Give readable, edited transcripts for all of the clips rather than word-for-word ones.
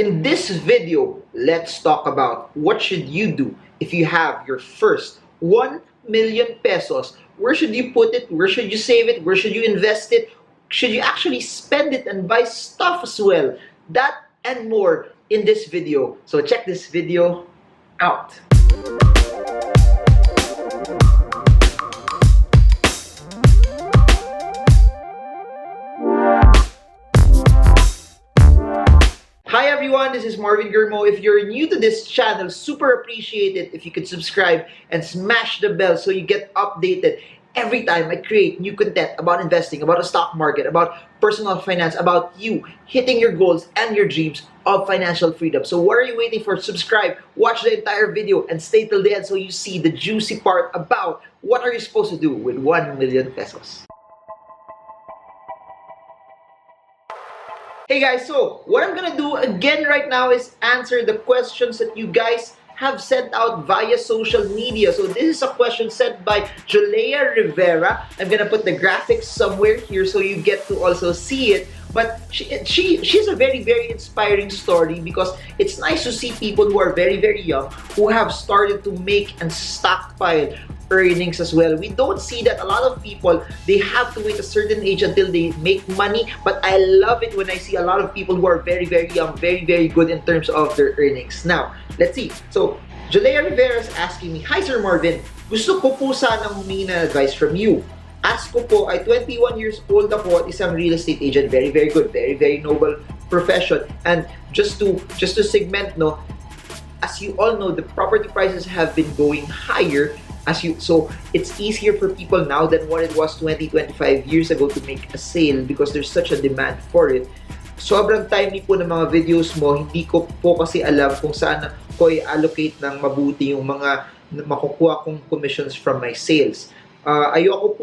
In this video, let's talk about what should you do if you have your first 1 million pesos. Where should you put it? Where should you save it? Where should you invest it? Should you actually spend it and buy stuff as well? That and more in this video. So check this video out. Hi everyone, this is Marvin Germo. If you're new to this channel, super appreciate it if you could subscribe and smash the bell so you get updated every time I create new content about investing, about the stock market, about personal finance, about you hitting your goals and your dreams of financial freedom. So what are you waiting for? Subscribe, watch the entire video, and stay till the end so you see the juicy part about what are you supposed to do with 1 million pesos. Hey guys, so what I'm gonna do again right now is answer the questions that you guys have sent out via social media. So this is a question sent by Rivera. I'm gonna put the graphics somewhere here so you get to also see it. But she's a very, very inspiring story because it's nice to see people who are very, very young who have started to make and stockpile earnings as well. We don't see that a lot of people, they have to wait a certain age until they make money, but I love it when I see a lot of people who are very, very young, very, very good in terms of their earnings. Now, let's see. So, Jalea Rivera is asking me, "Hi Sir Marvin, gusto ko po sanang humingi ng advice from you. Ask ko po, ay 21 years old ako at isang real estate agent. Very, very good. Very, very noble profession. And just to segment, no, as you all know, the property prices have been going higher. So it's easier for people now than what it was 20-25 years ago to make a sale because there's such a demand for it. Sobrang timely po ng mga videos mo. Hindi ko po kasi alam kung saan ko i-allocate ng mabuti yung mga makukuha kong commissions from my sales. Ayoko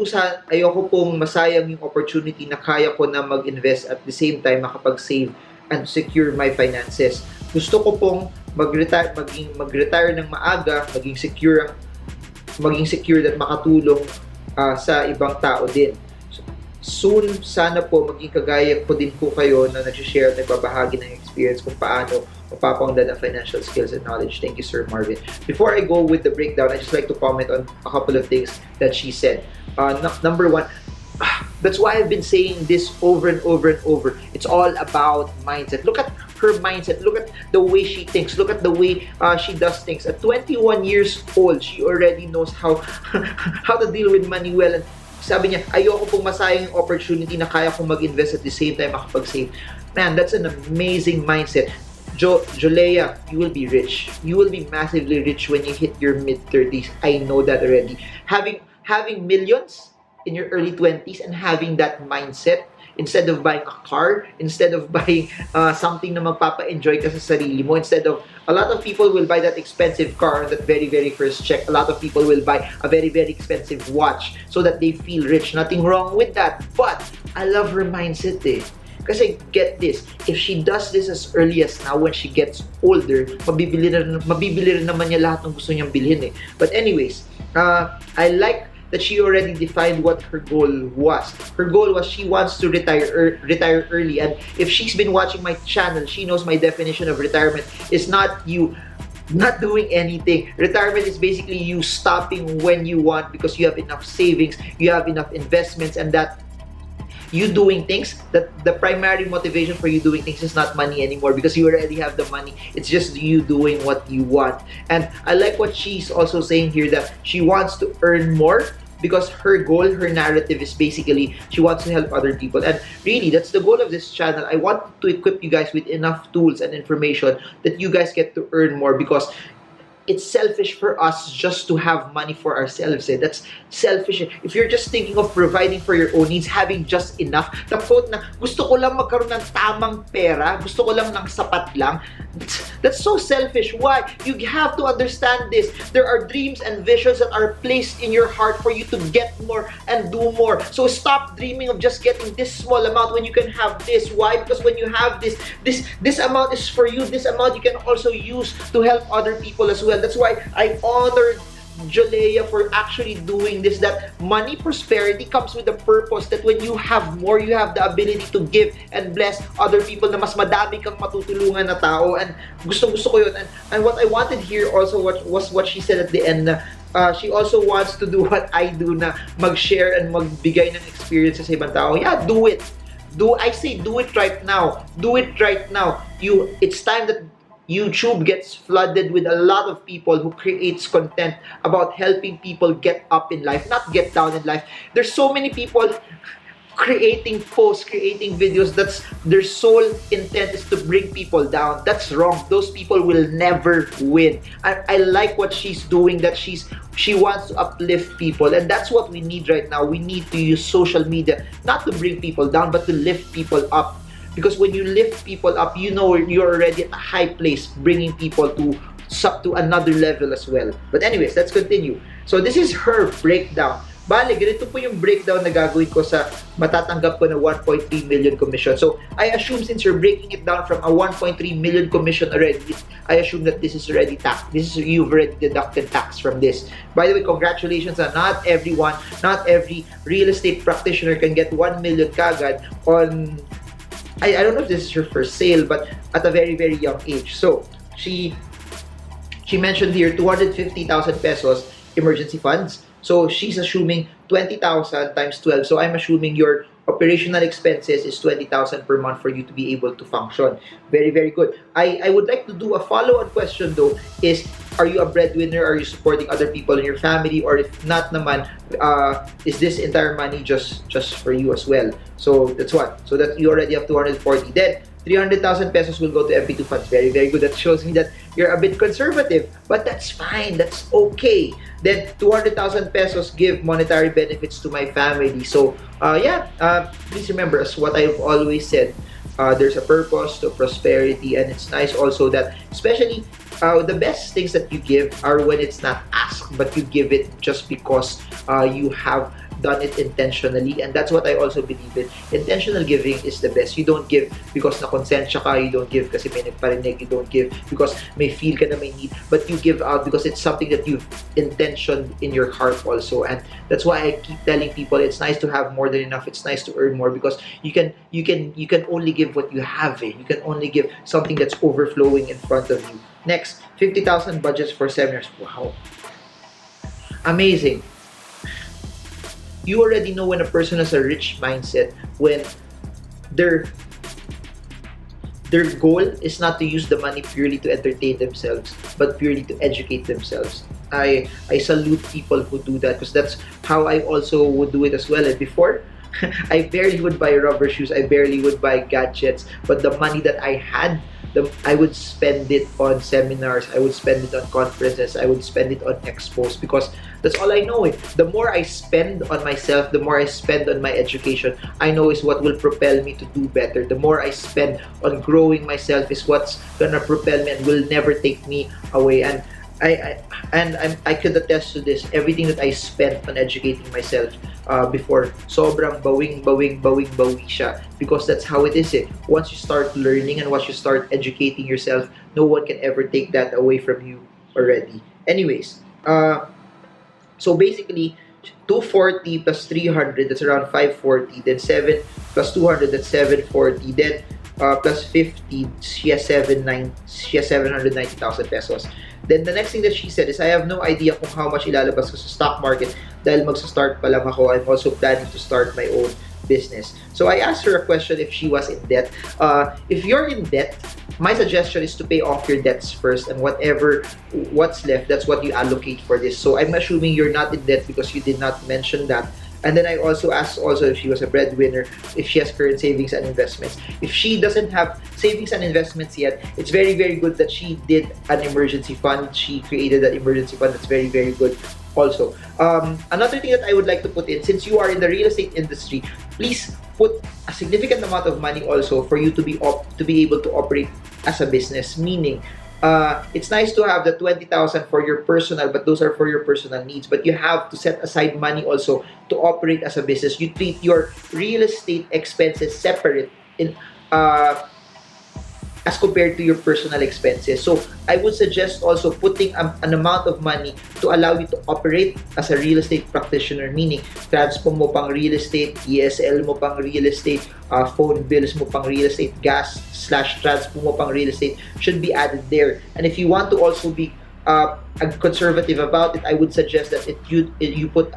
pong masayang yung opportunity na kaya ko na mag-invest at the same time makapag-save and secure my finances. Gusto ko pong mag-retire ng maaga, maging secure at makatulong sa ibang tao din. Soon, sana po maging kagaya po din po kayo na nag-share at nagbabahagi ng experience kung paano mapapaunlad ang financial skills and knowledge. Thank you, Sir Marvin." Before I go with the breakdown, I just like to comment on a couple of things that she said. Number one, that's why I've been saying this over and over and over. It's all about mindset. Look at her mindset. Look at the way she thinks. Look at the way she does things. At 21 years old, she already knows how to deal with money well. And sabi niya, ayoko pong masayang yung opportunity na kaya kong mag-invest at the same time makapag-save. Man, that's an amazing mindset. Jolea, you will be rich. You will be massively rich when you hit your mid-30s. I know that already. Having millions in your early 20s and having that mindset, instead of buying a car, instead of buying something na magpapa-enjoy ka sa sarili mo, instead of, a lot of people will buy that expensive car on that very, very first check. A lot of people will buy a very, very expensive watch so that they feel rich. Nothing wrong with that. But, I love her mindset eh. Kasi get this, if she does this as early as now, when she gets older, mabibili rin naman niya lahat ng gusto niyang bilhin eh. But anyways, I like that she already defined what her goal was. Her goal was she wants to retire early. And if she's been watching my channel, she knows my definition of retirement is not you not doing anything. Retirement is basically you stopping when you want because you have enough savings, you have enough investments, and that you doing things, that the primary motivation for you doing things is not money anymore because you already have the money. It's just you doing what you want. And I like what she's also saying here, that she wants to earn more because her goal, her narrative is basically she wants to help other people. And really, that's the goal of this channel. I want to equip you guys with enough tools and information that you guys get to earn more, because it's selfish for us just to have money for ourselves. Eh. That's selfish. If you're just thinking of providing for your own needs, having just enough, the quote na, gusto ko lang magkaroon ng tamang pera, gusto ko lang ng sapat lang, that's so selfish. Why? You have to understand this. There are dreams and visions that are placed in your heart for you to get more and do more. So stop dreaming of just getting this small amount when you can have this. Why? Because when you have this amount is for you. This amount you can also use to help other people as well. That's why I honor Jalea, for actually doing this, that money prosperity comes with a purpose, that when you have more, you have the ability to give and bless other people, na mas madami kang matutulungan na tao. And gusto ko yun. And what I wanted here also was what she said at the end, na she also wants to do what I do, na mag-share and magbigay ng experiences sa ibang tao. Yeah, do it. I say do it right now. Do it right now. It's time that YouTube gets flooded with a lot of people who creates content about helping people get up in life, not get down in life. There's so many people creating posts, creating videos that's their sole intent is to bring people down. That's wrong. Those people will never win. I like what she's doing, that she wants to uplift people, and that's what we need right now. We need to use social media not to bring people down, but to lift people up. Because when you lift people up, you know you're already at a high place, bringing people to another level as well. But anyways, let's continue. So this is her breakdown. Bale, ganito po yung breakdown na gagawin ko sa matatanggap ko na 1.3 million commission. So, I assume since you're breaking it down from a 1.3 million commission already, I assume that this is already tax. You've already deducted tax from this. By the way, congratulations on not every real estate practitioner can get 1 million kagad on, I don't know if this is her first sale, but at a very, very young age. So, she mentioned here 250,000 pesos emergency funds. So she's assuming 20,000 times 12. So I'm assuming your operational expenses is 20,000 per month for you to be able to function. Very, very good. I would like to do a follow-on question though, is are you a breadwinner? Are you supporting other people in your family? Or if not naman, is this entire money just for you as well? So that's what. So that you already have 240. Then 300,000 pesos will go to MP2 funds. Very, very good. That shows me that you're a bit conservative, but that's fine. That's okay. Then 200,000 pesos give monetary benefits to my family. So, please remember, as what I've always said, there's a purpose to prosperity, and it's nice also that, especially, the best things that you give are when it's not asked, but you give it just because you have done it intentionally, and that's what I also believe in. Intentional giving is the best. You don't give because nakonsensya ka, you don't give kasi may nagparinig, you don't give because may feel ka na may need, but you give out because it's something that you've intentioned in your heart also. And that's why I keep telling people it's nice to have more than enough. It's nice to earn more, because you can only give what you have. You can only give something that's overflowing in front of you. Next, 50,000 budgets for seminars. Wow. Amazing. You already know when a person has a rich mindset, when their goal is not to use the money purely to entertain themselves, but purely to educate themselves. I salute people who do that, because that's how I also would do it as well. And before, I barely would buy rubber shoes, I barely would buy gadgets, but the money that I had, I would spend it on seminars, I would spend it on conferences, I would spend it on expos, because that's all I know. The more I spend on myself, the more I spend on my education, I know is what will propel me to do better. The more I spend on growing myself is what's gonna propel me and will never take me away. And I could attest to this. Everything that I spent on educating myself before, sobrang bawi siya, because that's how it is. Once you start learning and once you start educating yourself, no one can ever take that away from you already. Anyways, so basically, 240 plus 300, that's around 540. Then 7 plus 200, that's 740. Then plus 50, she has 790,000 pesos. Then the next thing that she said is, I have no idea kung how much ilalabas ko sa stock market dahil magsa-start pa lang ako. I'm also planning to start my own business. So I asked her a question if she was in debt. If you're in debt, my suggestion is to pay off your debts first, and what's left, that's what you allocate for this. So I'm assuming you're not in debt because you did not mention that. And then I also asked if she was a breadwinner, if she has current savings and investments. If she doesn't have savings and investments yet, it's very, very good that she did an emergency fund. She created an emergency fund. That's very, very good also. Another thing that I would like to put in, since you are in the real estate industry, please put a significant amount of money also for you to be able to operate as a business. Meaning, it's nice to have the 20,000 for your personal, but those are for your personal needs. But you have to set aside money also to operate as a business. You treat your real estate expenses separate. as compared to your personal expenses. So I would suggest also putting an amount of money to allow you to operate as a real estate practitioner, meaning transpo mo pang real estate, ESL mo pang real estate, phone bills mo pang real estate, gas slash transpo mo pang real estate should be added there. And if you want to also be conservative about it, I would suggest that you put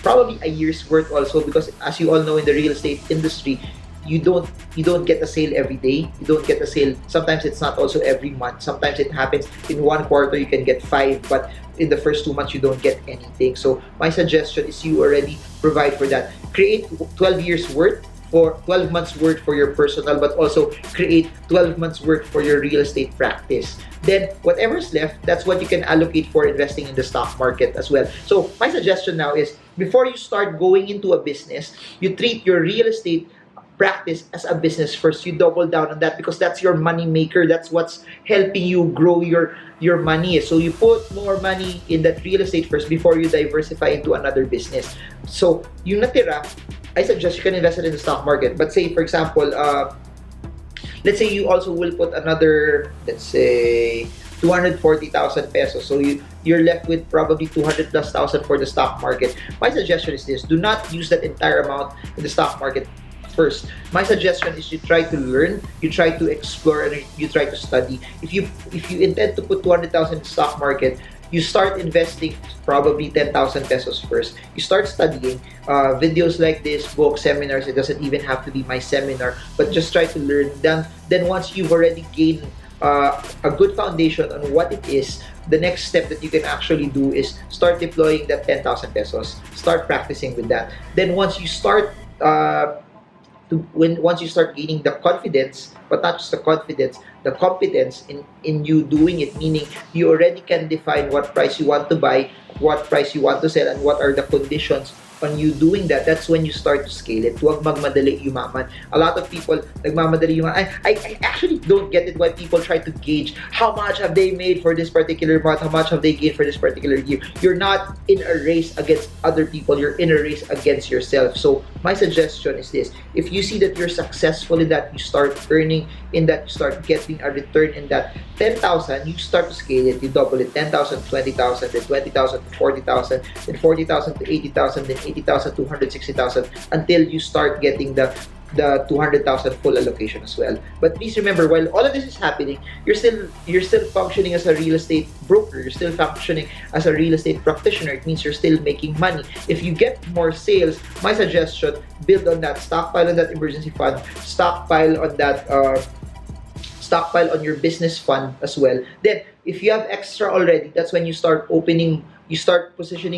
probably a year's worth also, because as you all know, in the real estate industry, you don't get a sale every day. You don't get a sale. Sometimes it's not also every month. Sometimes it happens in one quarter you can get five, but in the first 2 months you don't get anything. So my suggestion is you already provide for that. Create 12 years worth for 12 months worth for your personal, but also create 12 months worth for your real estate practice. Then whatever's left, that's what you can allocate for investing in the stock market as well. So my suggestion now is, before you start going into a business, you treat your real estate practice as a business first. You double down on that, because that's your money maker. That's what's helping you grow your money. So you put more money in that real estate first before you diversify into another business. So yung natira, I suggest you can invest it in the stock market. But say, for example, let's say you also will put another, let's say, 240,000 pesos. So you're left with probably 200 plus thousand for the stock market. My suggestion is this: do not use that entire amount in the stock market first. My suggestion is you try to learn, you try to explore, and you try to study. If you intend to put 200,000 in the stock market, you start investing probably 10,000 pesos first. You start studying videos like this, books, seminars. It doesn't even have to be my seminar, but just try to learn. Then once you've already gained a good foundation on what it is, the next step that you can actually do is start deploying that 10,000 pesos. Start practicing with that. Then once you start once you start gaining the confidence, but not just the competence in you doing it, meaning you already can define what price you want to buy, what price you want to sell, and what are the conditions on you doing that. That's when you start to scale it. Huwag magmadali yumaman. A lot of people nagmamadali yumaman. I actually don't get it why people try to gauge how much have they made for this particular month, how much have they gained for this particular year. You're not in a race against other people, you're in a race against yourself. So my suggestion is this: if you see that you're successful in that, you start earning in that, you start getting a return in that 10,000, you start to scale it, you double it, 10,000 to 20,000, then 20,000 to 40,000, then 40,000 to 80,000, then 80,000 to 160,000, until you start getting the 200,000 full allocation as well. But please remember, while all of this is happening, you're still functioning as a real estate broker. You're still functioning as a real estate practitioner. It means you're still making money. If you get more sales, my suggestion: build on that, stockpile on that emergency fund, stockpile on your business fund as well. Then if you have extra already, that's when you start positioning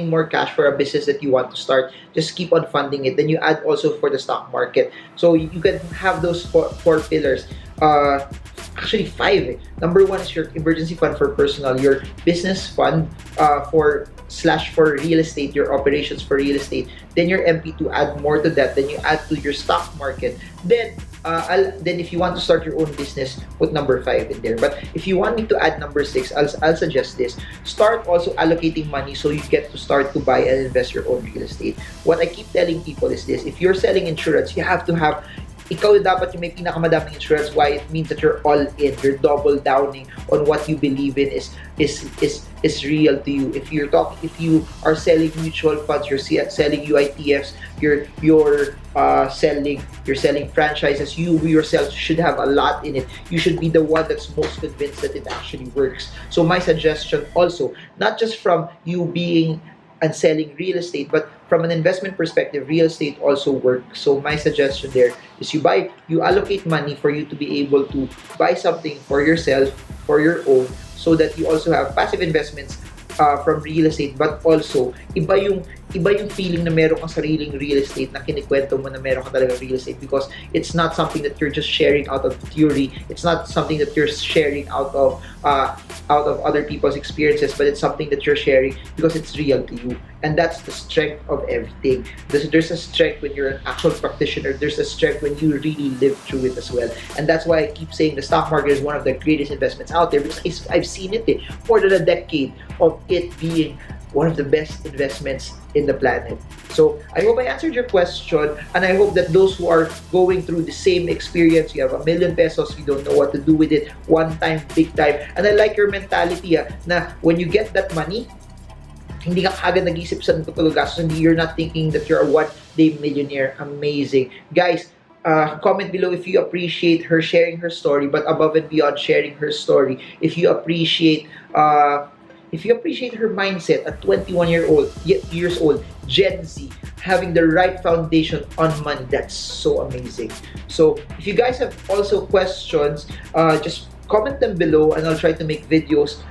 more cash for a business that you want to start. Just keep on funding it. Then you add also for the stock market. So you can have those four pillars. Actually five. Number one is your emergency fund for personal, your business fund for real estate, your operations for real estate. Then your MP to add more to that. Then you add to your stock market. Then if you want to start your own business, put number 5 in there. But if you want me to add number 6, I'll suggest this: start also allocating money so you get to start to buy and invest your own real estate. What I keep telling people is this: if you're selling insurance, you have to have, ikaw dapat yung may pinakamadaming insurance. Why? It means that you're all in. You're double downing on what you believe in is real to you. If you are selling mutual funds, you're selling UITFs, you're selling franchises, you yourself should have a lot in it. You should be the one that's most convinced that it actually works. So my suggestion also, not just from you being and selling real estate, but from an investment perspective, real estate also works. So my suggestion there is you allocate money for you to be able to buy something for yourself, for your own, so that you also have passive investments from real estate. But also iba yung feeling na meron kang sariling real estate, na kinikwento mo na meron ka talaga real estate, because it's not something that you're just sharing out of theory. It's not something that you're sharing out of other people's experiences, but it's something that you're sharing because it's real to you. And that's the strength of everything. There's a strength when you're an actual practitioner. There's a strength when you really live through it as well. And that's why I keep saying the stock market is one of the greatest investments out there, because I've seen it more than a decade of it being one of the best investments in the planet. So I hope I answered your question, and I hope that those who are going through the same experience, you have ₱1,000,000, you don't know what to do with it, one time, big time, and I like your mentality na when you get that money, hindi ka agad nag-isip sa gastos, hindi, you're not thinking that you're a one-day millionaire. Amazing. Guys, comment below if you appreciate her sharing her story, but above and beyond sharing her story, if you appreciate her mindset at 21 years old, Gen Z, having the right foundation on money, that's so amazing. So if you guys have also questions, just comment them below, and I'll try to make videos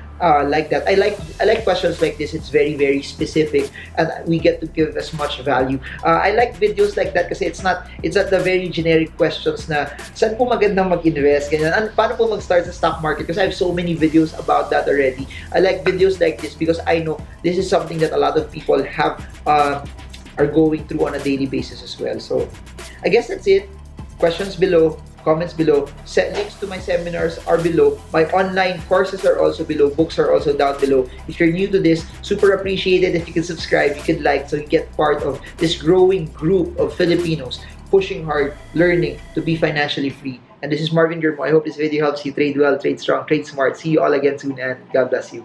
like that. I like questions like this. It's very very specific, and we get to give as much value. I like videos like that kasi it's not the very generic questions na saan po magandang mag-invest, ganyan, and paano po mag-start sa stock market, because I have so many videos about that already. I like videos like this because I know this is something that a lot of people have are going through on a daily basis as well. So I guess that's it. Questions below, comments below, links to my seminars are below, my online courses are also below, books are also down below. If you're new to this, super appreciated if you can subscribe, you can like, so you get part of this growing group of Filipinos pushing hard, learning to be financially free. And this is Marvin Germo. I hope this video helps you trade well, trade strong, trade smart. See you all again soon, and God bless you.